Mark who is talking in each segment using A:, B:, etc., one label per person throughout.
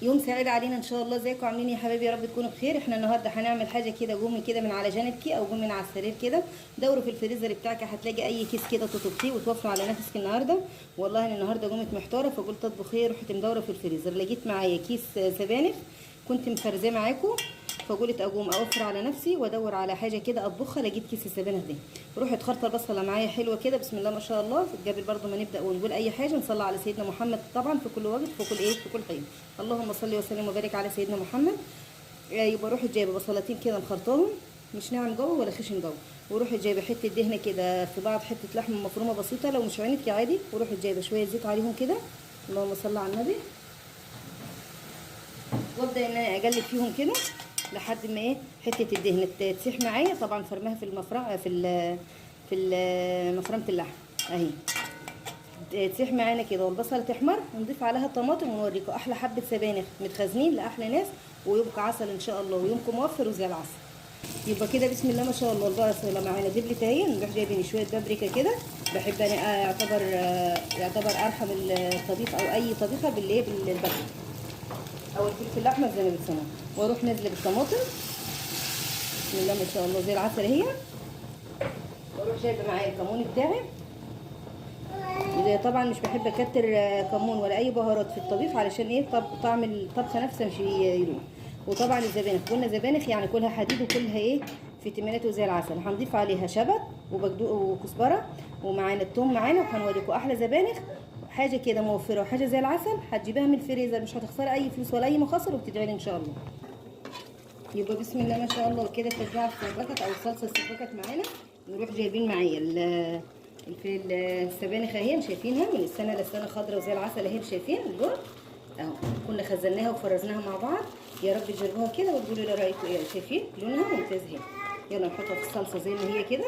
A: يوم سعيد علينا ان شاء الله. ازيكم عاملين يا حبايبي؟ يا رب تكونوا بخير. احنا النهارده هنعمل حاجه كده، جومي كده من على جانبكي او جومي من على السرير كده. دوره في الفريزر بتاعك، هتلاقي اي كيس كده تطبخيه وتوفر على نفسك النهارده. والله انا النهارده جومت محتاره، فقلت اطبخ ايه، رحت مدوره في الفريزر لقيت معايا كيس سبانخ كنت مفرزاه معاكم، فقلت اقوم اوفر على نفسي وادور على حاجه كده اطبخها. لقيت كيس السبانخ دي، رحت خرطه بصله معايا حلوه كده، بسم الله ما شاء الله. قبل برضو ما نبدا ونقول اي حاجه نصلي على سيدنا محمد طبعا في كل وقت، في كل ايه، في كل حين. اللهم صل وسلم وبارك على سيدنا محمد. يبقى روحي جايبه بصلتين كده مخرطاهم، مش ناعم جوه ولا خشن جوه، وروحي جايبه حته دهنه كده في بعض، حته لحمه مفرومه بسيطه لو مش عينك عادي، وروحي جايبه شويه زيت عليهم كده. اللهم صل على النبي. وابدا ان انا اقلب فيهم كده لحد ما ايه، حته الدهن تسيح معايا. طبعا فرمها في المفرمه، في مفرمه اللحم اهي، تسيح معانا كده والبصله تحمر، ونضيف عليها الطماطم ونوريكم احلى حبه سبانخ متخزنين لاحلى ناس، ويبقى عسل ان شاء الله، ويومكم موفر وزي العسل. يبقى كده بسم الله ما شاء الله. البصله معانا دبلت اهي، نروح جايبين شويه بابريكا كده. بحب انا يعتبر ارحم الطبيخ او اي طبيخه بالايه، بالبابريكا او الفلفل الاحمر زي ما بتسموه. واروح نازله بالطماطم بسم الله ما شاء الله زي العسل اهي. واروح جايبه معايا الكمون بتاعي. طبعا مش بحب اكتر كمون ولا اي بهارات في الطبيخ، علشان ايه، طعم الطبخه نفسها مش يروح. وطبعا الزبانخ، قلنا زبانخ يعني كلها حديد وكلها ايه، فيتامينات وزي العسل. هنضيف عليها شبت وبقدونس وكزبره، ومعانا الثوم معانا، وهنوريكم احلى زبانخ، حاجه كده موفره وحاجه زي العسل. هتجيبها من الفريزر مش هتخسري اي فلوس ولا اي مخاطر، وبتدعي لي ان شاء الله. يبقى بسم الله ما شاء الله كده التشبيعه اتسبكت او الصلصه اتسبكت معانا. نروح جايبين معايا السبانخ اهي، شايفينها من السنه للسنه خضراء وزي العسل اهي، شايفين دول اهو، كنا خزناها وفرزناها مع بعض. يا رب تجربوها كده وتقولوا لي رايكم ايه. شايفين لونها ممتاز اهي. يلا نحطها في الصلصه زي ما هي كده،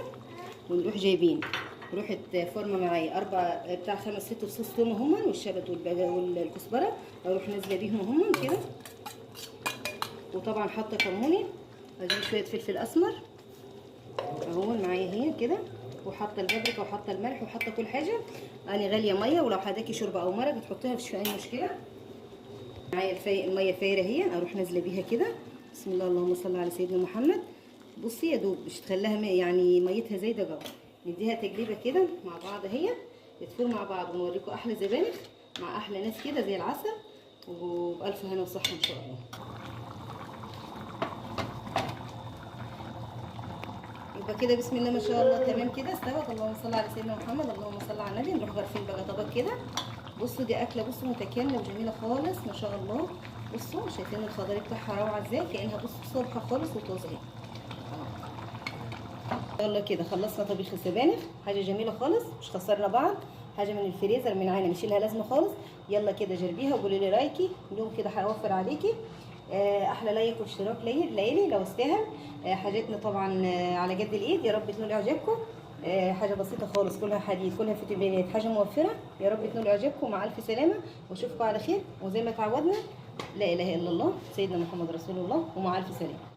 A: ونروح جايبين رحت فورمه معايا بتاع 5 6 فصوص توم هم، والشبت والكزبره، اروح نازله بيهم هم كده. وطبعا حاطه كموني، اجيب شويه فلفل اسمر اهو معايا هي كده، وحاطه البابريكا وحاطه الملح وحاطه كل حاجه. انا غاليه ميه، ولو حداكي شوربه او مرق بتحطيها مفيش فيها اي مشكله. معايا الميه فايره هي، اروح نازله بيها كده بسم الله. اللهم صل على سيدنا محمد. بصي يا دوب مش تخليها يعني ميتها زايده جوه، نديها تقليبه كده مع بعض اهي، يدفوا مع بعض، ونوريكم احلى زبانخ مع احلى ناس كده زي العسل، وبالف هنا وصحه ان شاء الله. يبقى كده بسم الله ما شاء الله تمام كده استوت. اللهم صل على سيدنا محمد، اللهم صل على النبي. نروح غرفين بقى طبق كده. بصوا دي اكله، بصوا متكامله وجميله خالص ما شاء الله. بصوا شايفين الخضار بتاعها روعه ازاي، كانها بصوا صبحه خالص وطازه اهي. يلا كده خلصنا طبيخ السبانخ، حاجه جميله خالص، مش خسرنا بعض حاجه من الفريزر من عينه مش لها لازمه خالص. يلا كده جربيها وقولي لي رايكي، اليوم كده هوفر عليكي. احلى لايك واشتراك ليلي لو استاهل. حاجاتنا طبعا على قد الايد. يا رب تنول اعجابكم. حاجه بسيطه خالص، كلها حديد كلها فيتامينات، حاجه موفره. يا رب تنول اعجابكم، مع الف سلامه، واشوفكم على خير. وزي ما تعودنا، لا اله الا الله سيدنا محمد رسول الله، ومع الف سلامه.